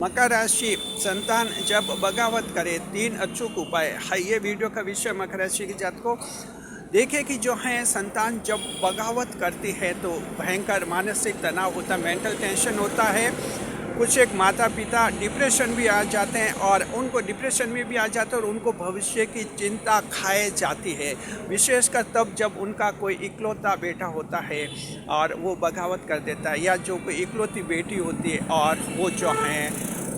मकर राशि संतान जब बगावत करे 3 अचूक उपाय है। ये वीडियो का विषय मकर राशि की जात को देखिए कि जो है संतान जब बगावत करती है तो भयंकर मानसिक तनाव होता है, मेंटल टेंशन होता है। कुछ एक माता पिता डिप्रेशन भी आ जाते हैं और उनको डिप्रेशन में भी आ जाते हैं और उनको भविष्य की चिंता खाए जाती है, विशेषकर तब जब उनका कोई इकलौता बेटा होता है और वो बगावत कर देता है, या जो कोई इकलौती बेटी होती है और वो जो है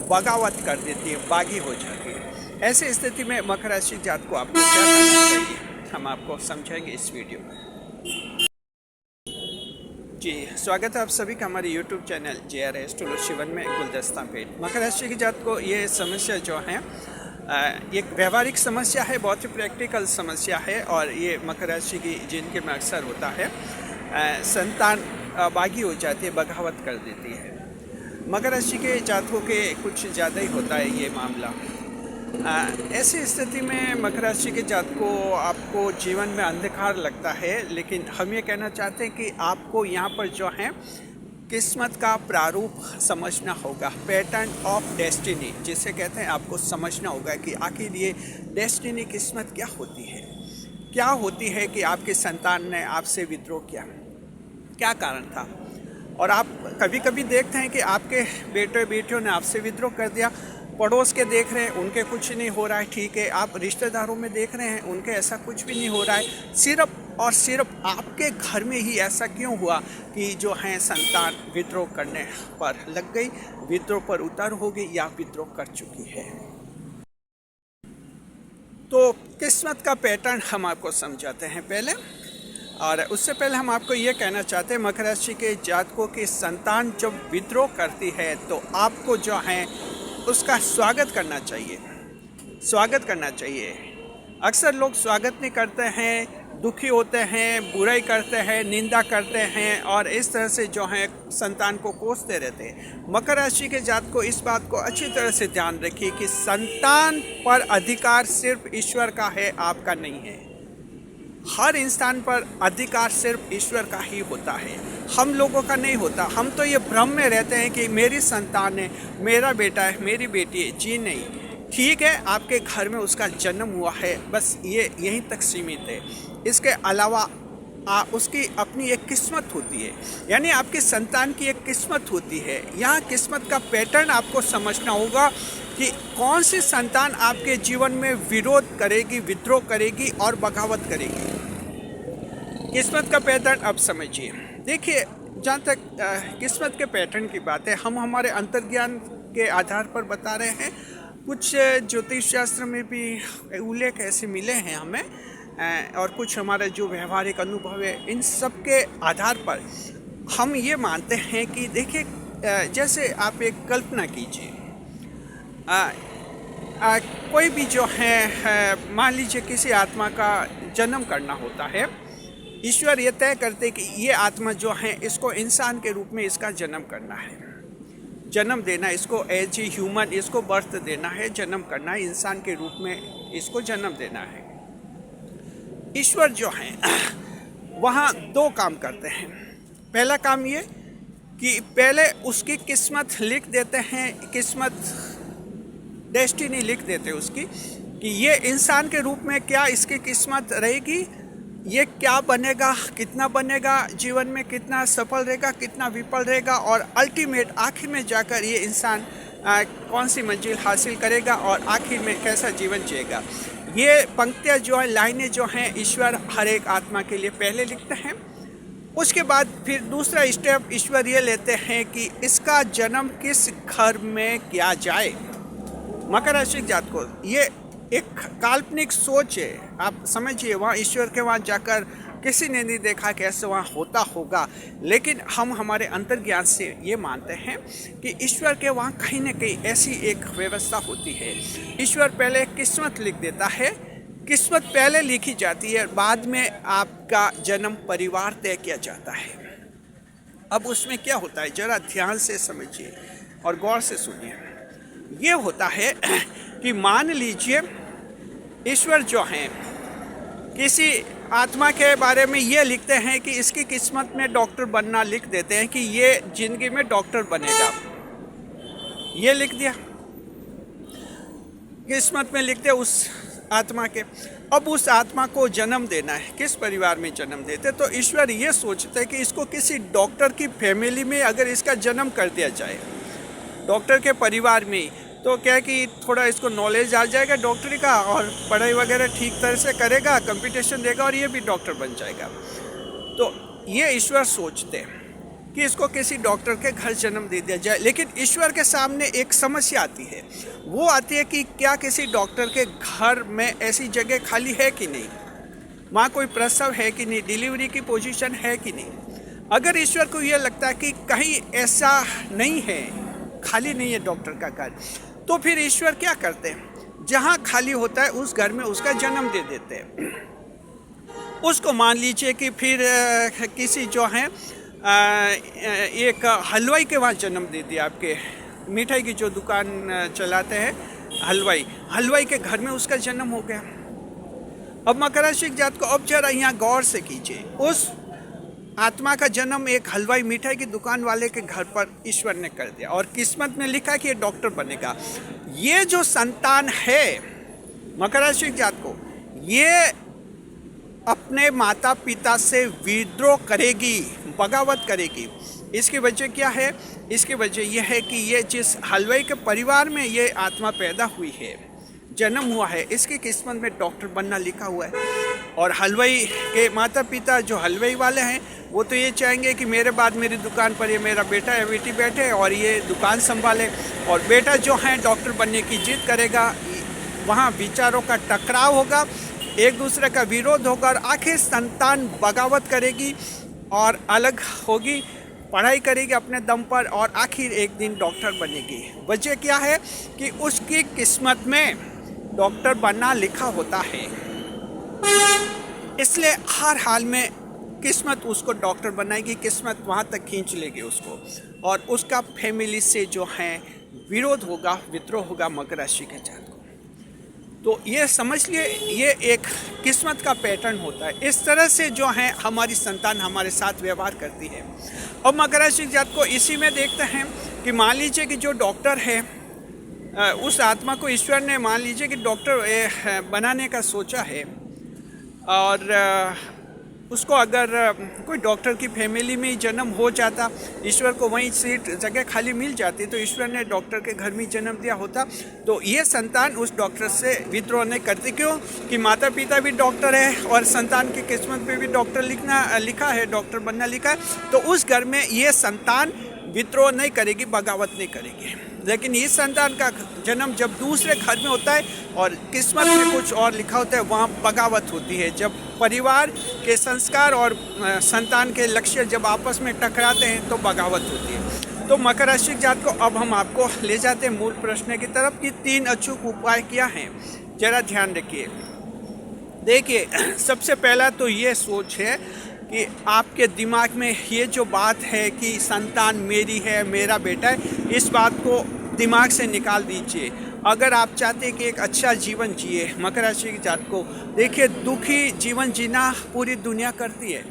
बगावत कर देती है, बागी हो जाती है। ऐसी स्थिति में मकर राशि जात को आपको क्या करना चाहिए, हम आपको समझाएंगे इस वीडियो में। जी स्वागत है आप सभी का हमारे YouTube channel JR astrology one में गुलदस्ता पेट। मकर राशि की जात को ये समस्या जो है एक व्यवहारिक समस्या है, बहुत ही प्रैक्टिकल समस्या है और ये मकर राशि की जिनके में अक्सर होता है। संतान बागी हो जाती है, बगावत कर देती है। मकर राशि के जातकों के कुछ ज़्यादा ही होता है ये मामला। ऐसी स्थिति में मकर राशि के जातकों आपको जीवन में अंधकार लगता है, लेकिन हम ये कहना चाहते हैं कि आपको यहाँ पर जो है किस्मत का प्रारूप समझना होगा, पैटर्न ऑफ डेस्टिनी जिसे कहते हैं। आपको समझना होगा कि आखिर ये डेस्टिनी किस्मत क्या होती है कि आपके संतान ने आपसे विद्रोह किया, क्या कारण था। और आप कभी कभी देखते हैं कि आपके बेटे बेटियों ने आपसे विद्रोह कर दिया, पड़ोस के देख रहे हैं उनके कुछ नहीं हो रहा है, ठीक है। आप रिश्तेदारों में देख रहे हैं उनके ऐसा कुछ भी नहीं हो रहा है। सिर्फ और सिर्फ आपके घर में ही ऐसा क्यों हुआ कि जो है संतान विद्रोह करने पर लग गई, विद्रोह पर उतर हो गई या विद्रोह कर चुकी है। तो किस्मत का पैटर्न हम आपको समझाते हैं पहले, और उससे पहले हम आपको ये कहना चाहते हैं मकर राशि के जातकों की संतान जब विद्रोह करती है तो आपको जो है उसका स्वागत करना चाहिए। अक्सर लोग स्वागत नहीं करते हैं, दुखी होते हैं, बुराई करते हैं, निंदा करते हैं और इस तरह से जो है संतान को कोसते रहते हैं। मकर राशि के जात को इस बात को अच्छी तरह से ध्यान रखिए कि संतान पर अधिकार सिर्फ ईश्वर का है, आपका नहीं है। हर इंसान पर अधिकार सिर्फ ईश्वर का ही होता है, हम लोगों का नहीं होता। हम तो ये भ्रम में रहते हैं कि मेरी संतान है, मेरा बेटा है, मेरी बेटी है। जी नहीं, ठीक है आपके घर में उसका जन्म हुआ है, बस ये यहीं तक सीमित है। इसके अलावा उसकी अपनी एक किस्मत होती है, यानी आपकी संतान की एक किस्मत होती है। यहाँ किस्मत का पैटर्न आपको समझना होगा कि कौन सी संतान आपके जीवन में विरोध करेगी, विद्रोह करेगी और बगावत करेगी। किस्मत का पैटर्न अब समझिए। देखिए, जहाँ तक किस्मत के पैटर्न की बात है, हम हमारे अंतर्ज्ञान के आधार पर बता रहे हैं। कुछ ज्योतिष शास्त्र में भी उल्लेख ऐसे मिले हैं हमें, और कुछ हमारा जो व्यवहारिक अनुभव है, इन सब के आधार पर हम ये मानते हैं कि देखिए, जैसे आप एक कल्पना कीजिए, कोई भी जो है मान लीजिए किसी आत्मा का जन्म करना होता है। ईश्वर ये तय करते कि ये आत्मा जो है इसको इंसान के रूप में इसका जन्म करना है, जन्म देना, इसको एज ए ह्यूमन इसको बर्थ देना है, जन्म करना है, इंसान के रूप में इसको जन्म देना है। ईश्वर जो है वहाँ 2 काम करते हैं। पहला काम ये कि पहले उसकी किस्मत लिख देते हैं, किस्मत डेस्टिनी लिख देते हैं उसकी कि ये इंसान के रूप में क्या इसकी किस्मत रहेगी, ये क्या बनेगा, कितना बनेगा, जीवन में कितना सफल रहेगा, कितना विफल रहेगा, और अल्टीमेट आखिर में जाकर ये इंसान कौन सी मंजिल हासिल करेगा और आखिर में कैसा जीवन जिएगा। ये पंक्तियाँ जो है, लाइनें जो हैं, ईश्वर हर एक आत्मा के लिए पहले लिखते हैं। उसके बाद फिर दूसरा स्टेप ईश्वर ये लेते हैं कि इसका जन्म किस घर में किया जाए। मकर राशि जात को ये एक काल्पनिक सोच है, आप समझिए। वहाँ ईश्वर के वहाँ जाकर किसी ने नहीं देखा कैसे वहाँ होता होगा, लेकिन हम हमारे अंतर्ज्ञान से ये मानते हैं कि ईश्वर के वहाँ कहीं न कहीं ऐसी एक व्यवस्था होती है। ईश्वर पहले किस्मत लिख देता है, किस्मत पहले लिखी जाती है, बाद में आपका जन्म परिवार तय किया जाता है। अब उसमें क्या होता है, ज़रा ध्यान से समझिए और गौर से सुनिए। ये होता है कि मान लीजिए ईश्वर जो हैं किसी आत्मा के बारे में ये लिखते हैं कि इसकी किस्मत में डॉक्टर बनना लिख देते हैं कि ये ज़िंदगी में डॉक्टर बनेगा। ये लिख दिया, किस्मत में लिख दिया उस आत्मा के। अब उस आत्मा को जन्म देना है, किस परिवार में जन्म देते, तो ईश्वर ये सोचते हैं कि इसको किसी डॉक्टर की फैमिली में अगर इसका जन्म कर दिया जाए, डॉक्टर के परिवार में, तो क्या है कि थोड़ा इसको नॉलेज आ जाएगा डॉक्टरी का और पढ़ाई वगैरह ठीक तरह से करेगा, कंपटीशन देगा और ये भी डॉक्टर बन जाएगा। तो ये ईश्वर सोचते हैं कि इसको किसी डॉक्टर के घर जन्म दे दिया जाए। लेकिन ईश्वर के सामने एक समस्या आती है, वो आती है कि क्या किसी डॉक्टर के घर में ऐसी जगह खाली है कि नहीं, वहाँ कोई प्रसव है कि नहीं, डिलीवरी की पोजीशन है कि नहीं। अगर ईश्वर को ये लगता है कि कहीं ऐसा नहीं है, खाली नहीं है डॉक्टर का घर, तो फिर ईश्वर क्या करते हैं, जहाँ खाली होता है उस घर में उसका जन्म दे देते हैं। उसको मान लीजिए कि फिर किसी जो है एक हलवाई के वहाँ जन्म दे दिया, आपके मिठाई की जो दुकान चलाते हैं हलवाई के घर में उसका जन्म हो गया। अब मकर राशि की जात को अब जरा यहाँ गौर से कीजिए, उस आत्मा का जन्म एक हलवाई मिठाई की दुकान वाले के घर पर ईश्वर ने कर दिया और किस्मत में लिखा कि ये डॉक्टर बनेगा। ये जो संतान है मकर राशि की जात को, ये अपने माता पिता से विद्रोह करेगी, बगावत करेगी। इसकी वजह क्या है, इसकी वजह यह है कि ये जिस हलवाई के परिवार में ये आत्मा पैदा हुई है, जन्म हुआ है, इसकी किस्मत में डॉक्टर बनना लिखा हुआ है। और हलवाई के माता पिता जो हलवाई वाले हैं, वो तो ये चाहेंगे कि मेरे बाद मेरी दुकान पर ये मेरा बेटा या बेटी बैठे और ये दुकान संभाले, और बेटा जो है डॉक्टर बनने की जिद करेगा। वहाँ विचारों का टकराव होगा, एक दूसरे का विरोध होगा और आखिर संतान बगावत करेगी और अलग होगी, पढ़ाई करेगी अपने दम पर और आखिर एक दिन डॉक्टर बनेगी। वजह क्या है कि उसकी किस्मत में डॉक्टर बनना लिखा होता है, इसलिए हर हाल में किस्मत उसको डॉक्टर बनाएगी, किस्मत वहाँ तक खींच लेगी उसको, और उसका फैमिली से जो है विरोध होगा, विद्रोह होगा मकर राशि के जातक को। तो ये समझ लिए, ये एक किस्मत का पैटर्न होता है। इस तरह से जो है हमारी संतान हमारे साथ व्यवहार करती है। और मकर राशि जात को इसी में देखते हैं कि मान लीजिए कि जो डॉक्टर है, उस आत्मा को ईश्वर ने मान लीजिए कि डॉक्टर बनाने का सोचा है, और उसको अगर कोई डॉक्टर की फैमिली में ही जन्म हो जाता, ईश्वर को वहीं सीट जगह खाली मिल जाती, तो ईश्वर ने डॉक्टर के घर में जन्म दिया होता, तो ये संतान उस डॉक्टर से विद्रोह नहीं करती। क्यों कि माता पिता भी डॉक्टर है और संतान की किस्मत में भी डॉक्टर लिखा है, डॉक्टर बनना लिखा है, तो उस घर में ये संतान विद्रोह नहीं करेगी, बगावत नहीं करेगी। लेकिन इस संतान का जन्म जब दूसरे घर में होता है और किस्मत में कुछ और लिखा होता है, वहाँ बगावत होती है। जब परिवार के संस्कार और संतान के लक्ष्य जब आपस में टकराते हैं तो बगावत होती है। तो मकर राशि जात को अब हम आपको ले जाते हैं मूल प्रश्न की तरफ कि 3 अचूक उपाय क्या हैं, जरा ध्यान रखिए। देखिए, सबसे पहला तो ये सोच है कि आपके दिमाग में ये जो बात है कि संतान मेरी है, मेरा बेटा है, इस बात को दिमाग से निकाल दीजिए। अगर आप चाहते हैं कि एक अच्छा जीवन जिए, मकर राशि की जात को देखिए, दुखी जीवन जीना पूरी दुनिया करती है।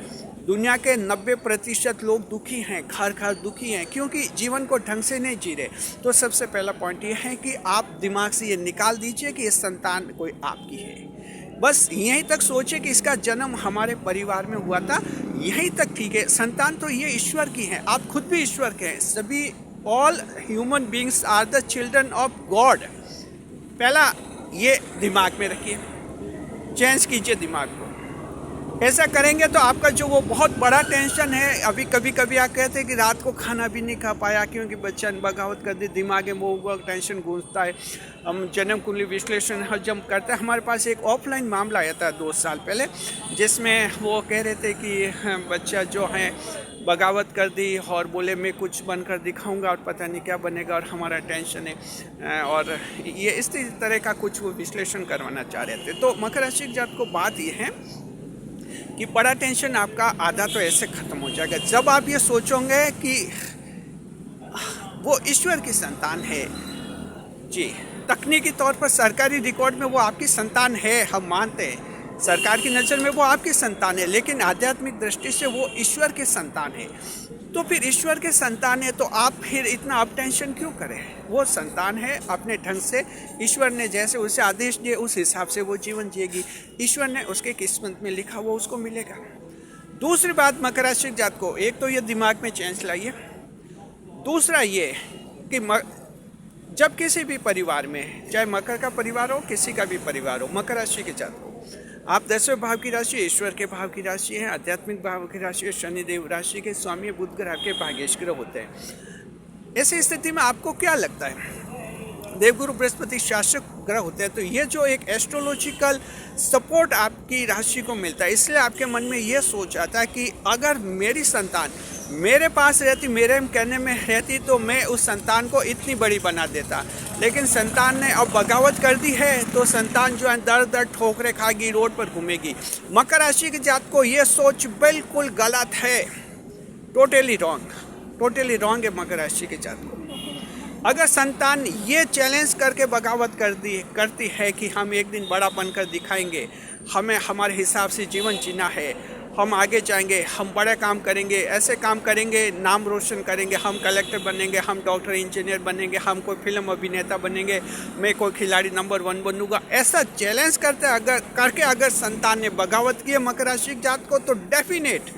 दुनिया के 90% लोग दुखी हैं, घर घर दुखी हैं, क्योंकि जीवन को ढंग से नहीं जी रहे। तो सबसे पहला पॉइंट ये है कि आप दिमाग से ये निकाल दीजिए कि ये संतान कोई आपकी है। बस यहीं तक सोचे कि इसका जन्म हमारे परिवार में हुआ था, यहीं तक ठीक है। संतान तो ये ईश्वर की है, आप खुद भी ईश्वर के हैं। सभी all human beings are the children of God. पहला ये दिमाग में रखिए, चेंज कीजिए दिमाग को। ऐसा करेंगे तो आपका जो वो बहुत बड़ा टेंशन है, अभी कभी कभी आप कहते हैं कि रात को खाना भी नहीं खा पाया क्योंकि बच्चा ने बगावत कर दी, दिमाग में वो टेंशन गूंजता है। हम जन्म कुंडली विश्लेषण हजम करते हैं। हमारे पास एक ऑफलाइन मामला आया था 2 साल पहले, जिसमें वो कह रहे थे कि बच्चा जो है बगावत कर दी और बोले मैं कुछ बनकर दिखाऊंगा और पता नहीं क्या बनेगा और हमारा टेंशन है, और ये इस तरह का कुछ वो विश्लेषण करवाना चाह रहे थे। तो मकर राशि जात को बात ये है कि बड़ा टेंशन आपका आधा तो ऐसे ख़त्म हो जाएगा जब आप ये सोचोगे कि वो ईश्वर की संतान है। जी, तकनीकी तौर पर सरकारी रिकॉर्ड में वो आपकी संतान है, हम मानते हैं, सरकार की नज़र में वो आपकी संतान है, लेकिन आध्यात्मिक दृष्टि से वो ईश्वर के संतान है। तो फिर ईश्वर के संतान है तो आप फिर इतना अप टेंशन क्यों करें? वो संतान है, अपने ढंग से ईश्वर ने जैसे उसे आदेश दिए उस हिसाब से वो जीवन जिएगी। ईश्वर ने उसके किस्मत में लिखा वो उसको मिलेगा। दूसरी बात मकर राशि जात को, एक तो ये दिमाग में चेंज लाइए, दूसरा ये कि जब किसी भी परिवार में, चाहे मकर का परिवार हो किसी का भी परिवार हो, मकर राशि के जात को, आप 10वें भाव की राशि, ईश्वर के भाव की राशि है, आध्यात्मिक भाव की राशि है, शनिदेव राशि के स्वामी बुध ग्रह आपके भाग्येश ग्रह होते हैं। ऐसी स्थिति में आपको क्या लगता है? देवगुरु बृहस्पति शासक ग्रह होते हैं, तो ये जो एक एस्ट्रोलॉजिकल सपोर्ट आपकी राशि को मिलता है, इसलिए आपके मन में ये सोच आता है कि अगर मेरी संतान मेरे पास रहती, मेरे कहने में रहती, तो मैं उस संतान को इतनी बड़ी बना देता। लेकिन संतान ने अब बगावत कर दी है तो संतान जो है दर दर ठोकरे खाएगी, रोड पर घूमेगी। मकर राशि की जात को ये सोच बिल्कुल गलत है, टोटली रॉन्ग है मकर राशि की जात को। अगर संतान ये चैलेंज करके बगावत करती है कि हम एक दिन बड़ा बनकर दिखाएंगे, हमें हमारे हिसाब से जीवन जीना है, हम आगे जाएंगे, हम बड़े काम करेंगे, ऐसे काम करेंगे, नाम रोशन करेंगे, हम कलेक्टर बनेंगे, हम डॉक्टर इंजीनियर बनेंगे, हम कोई फिल्म अभिनेता बनेंगे, मैं कोई खिलाड़ी नंबर 1 बनूंगा, ऐसा चैलेंज अगर संतान ने बगावत की है मकर राशि जात को, तो डेफिनेट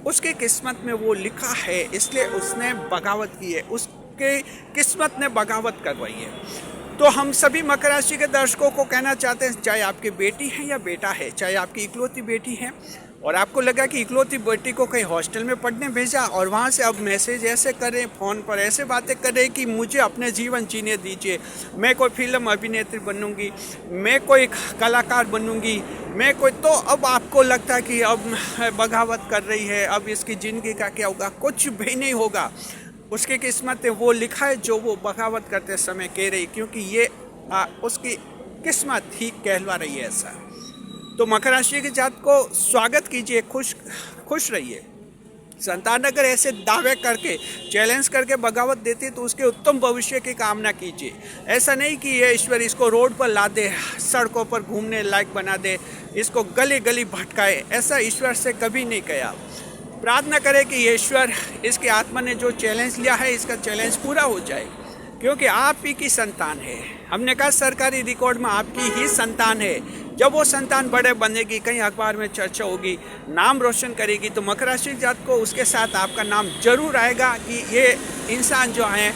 उसकी किस्मत में वो लिखा है, इसलिए उसने बगावत की है, उसके किस्मत ने बगावत करवाई है। तो हम सभी मकर राशि के दर्शकों को कहना चाहते हैं, चाहे आपकी बेटी है या बेटा है, चाहे आपकी इकलौती बेटी है और आपको लगा कि इकलौती बेटी को कहीं हॉस्टल में पढ़ने भेजा और वहाँ से अब मैसेज ऐसे करें, फ़ोन पर ऐसे बातें करें कि मुझे अपने जीवन जीने दीजिए, मैं कोई फिल्म अभिनेत्री बनूंगी, मैं कोई कलाकार बनूंगी, मैं कोई, तो अब आपको लगता है कि अब बगावत कर रही है, अब इसकी ज़िंदगी का क्या होगा? कुछ भी नहीं होगा। उसकी किस्मत में वो लिखा है जो वो बगावत करते समय कह रही, क्योंकि ये उसकी किस्मत ही कहलवा रही है ऐसा। तो मकर राशि की जात को स्वागत कीजिए, खुश रहिए। संतान अगर ऐसे दावे करके चैलेंज करके बगावत देती तो उसके उत्तम भविष्य की कामना कीजिए। ऐसा नहीं कि ये ईश्वर इसको रोड पर ला दे, सड़कों पर घूमने लायक बना दे, इसको गली गली भटकाए, ऐसा ईश्वर से कभी नहीं कहा। प्रार्थना करें कि ईश्वर इसकी आत्मा ने जो चैलेंज लिया है इसका चैलेंज पूरा हो जाए, क्योंकि आप ही की संतान है। हमने कहा सरकारी रिकॉर्ड में आपकी ही संतान है। जब वो संतान बड़े बनेगी, कहीं अखबार में चर्चा होगी, नाम रोशन करेगी, तो मकर राशि जात को उसके साथ आपका नाम जरूर आएगा कि ये इंसान जो है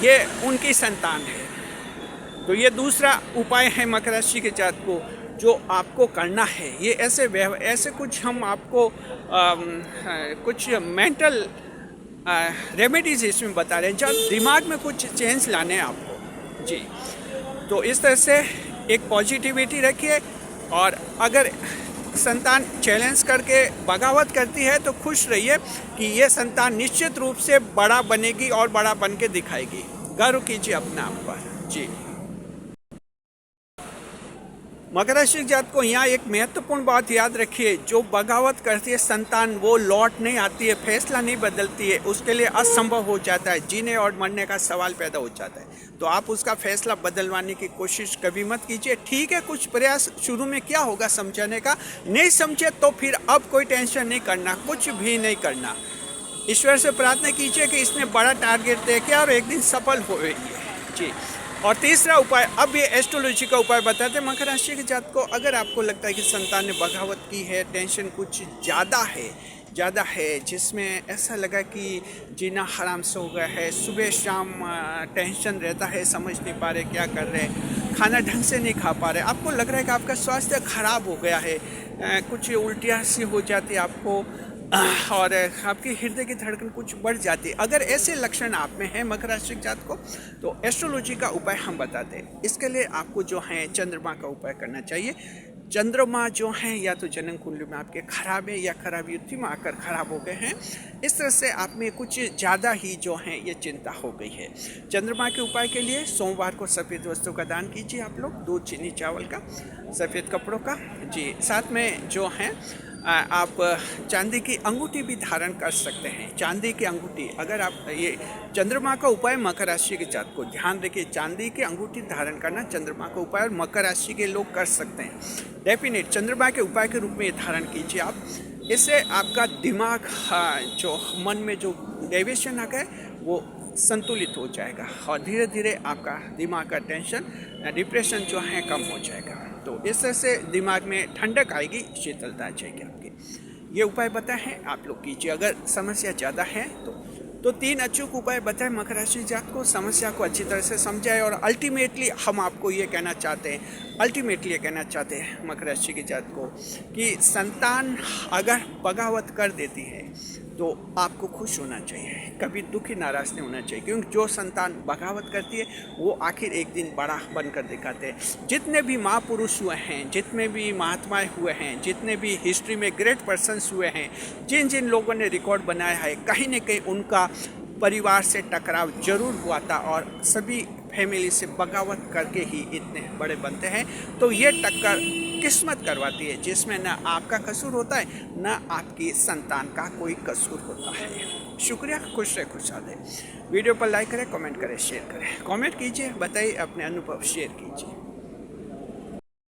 ये उनकी संतान है। तो ये दूसरा उपाय है मकर राशि के जात को जो आपको करना है। ये ऐसे कुछ हम आपको कुछ मेंटल रेमेडीज इसमें बता रहे हैं, जब दिमाग में कुछ चेंज लाने हैं आपको जी। तो इस तरह से एक पॉजिटिविटी रखिए, और अगर संतान चैलेंज करके बगावत करती है तो खुश रहिए कि ये संतान निश्चित रूप से बड़ा बनेगी और बड़ा बन के दिखाएगी। गर्व कीजिए अपने आप पर जी। मकर राशि जात को यहाँ एक महत्वपूर्ण बात याद रखिए, जो बगावत करती है संतान वो लौट नहीं आती है, फैसला नहीं बदलती है, उसके लिए असंभव हो जाता है, जीने और मरने का सवाल पैदा हो जाता है। तो आप उसका फैसला बदलवाने की कोशिश कभी मत कीजिए। ठीक है, कुछ प्रयास शुरू में क्या होगा समझाने का, नहीं समझे तो फिर अब कोई टेंशन नहीं करना, कुछ भी नहीं करना। ईश्वर से प्रार्थना कीजिए कि इसने बड़ा टारगेट तय किया और एक दिन सफल होगी जी। और तीसरा उपाय, अब ये एस्ट्रोलॉजी का उपाय बताते हैं मकर राशि के जात को। अगर आपको लगता है कि संतान ने बगावत की है, टेंशन कुछ ज़्यादा है, जिसमें ऐसा लगा कि जीना हराम से हो गया है, सुबह शाम टेंशन रहता है, समझ नहीं पा रहे क्या कर रहे हैं, खाना ढंग से नहीं खा पा रहे, आपको लग रहा है कि आपका स्वास्थ्य खराब हो गया है, कुछ उल्टियाँ सी हो जाती है आपको, और आपकी हृदय की धड़कन कुछ बढ़ जाती है। अगर ऐसे लक्षण आप में हैं मकर राशि जात को, तो एस्ट्रोलॉजी का उपाय हम बताते हैं। इसके लिए आपको जो है चंद्रमा का उपाय करना चाहिए। चंद्रमा जो हैं या तो जन्म कुंडली में आपके खराब है या खराब युति में आकर खराब हो गए हैं, इस तरह से आप में कुछ ज़्यादा ही जो है ये चिंता हो गई है। चंद्रमा के उपाय के लिए सोमवार को सफ़ेद वस्तु का दान कीजिए आप लोग, दूध चीनी चावल का, सफ़ेद कपड़ों का जी। साथ में जो है आप चांदी की अंगूठी भी धारण कर सकते हैं। चांदी की अंगूठी, अगर आप ये चंद्रमा का उपाय मकर राशि के जातक को ध्यान रखिए, चांदी की अंगूठी धारण करना चंद्रमा का उपाय और मकर राशि के लोग कर सकते हैं। डेफिनेट चंद्रमा के उपाय के रूप में ये धारण कीजिए आप। इससे आपका दिमाग जो मन में जो डेविएशन आ गए वो संतुलित हो जाएगा और धीरे धीरे आपका दिमाग का टेंशन डिप्रेशन जो है कम हो जाएगा। तो इस तरह से दिमाग में ठंडक आएगी, शीतलता आ जाएगी आपकी। ये उपाय बताए हैं, आप लोग कीजिए। अगर समस्या ज़्यादा है तो 3 अचूक उपाय बताए मकर राशि जात को, समस्या को अच्छी तरह से समझाए। और अल्टीमेटली हम आपको ये कहना चाहते हैं मकर राशि के जात को कि संतान अगर बगावत कर देती है तो आपको खुश होना चाहिए, कभी दुखी नाराज नहीं होना चाहिए, क्योंकि जो संतान बगावत करती है वो आखिर एक दिन बड़ा बनकर दिखाते हैं। जितने भी महापुरुष हुए हैं, जितने भी महात्माएं हुए हैं, जितने भी हिस्ट्री में ग्रेट पर्सन्स हुए हैं, जिन जिन लोगों ने रिकॉर्ड बनाया है, कहीं न कहीं उनका परिवार से टकराव जरूर हुआ था और सभी फैमिली से बगावत करके ही इतने बड़े बनते हैं। तो ये टक्कर किस्मत करवाती है, जिसमें न आपका कसूर होता है न आपकी संतान का कोई कसूर होता है। शुक्रिया, खुश रहे, खुशहाल रहे। वीडियो पर लाइक करें, कमेंट करें, शेयर करें। कमेंट कीजिए, बताइए अपने अनुभव शेयर कीजिए।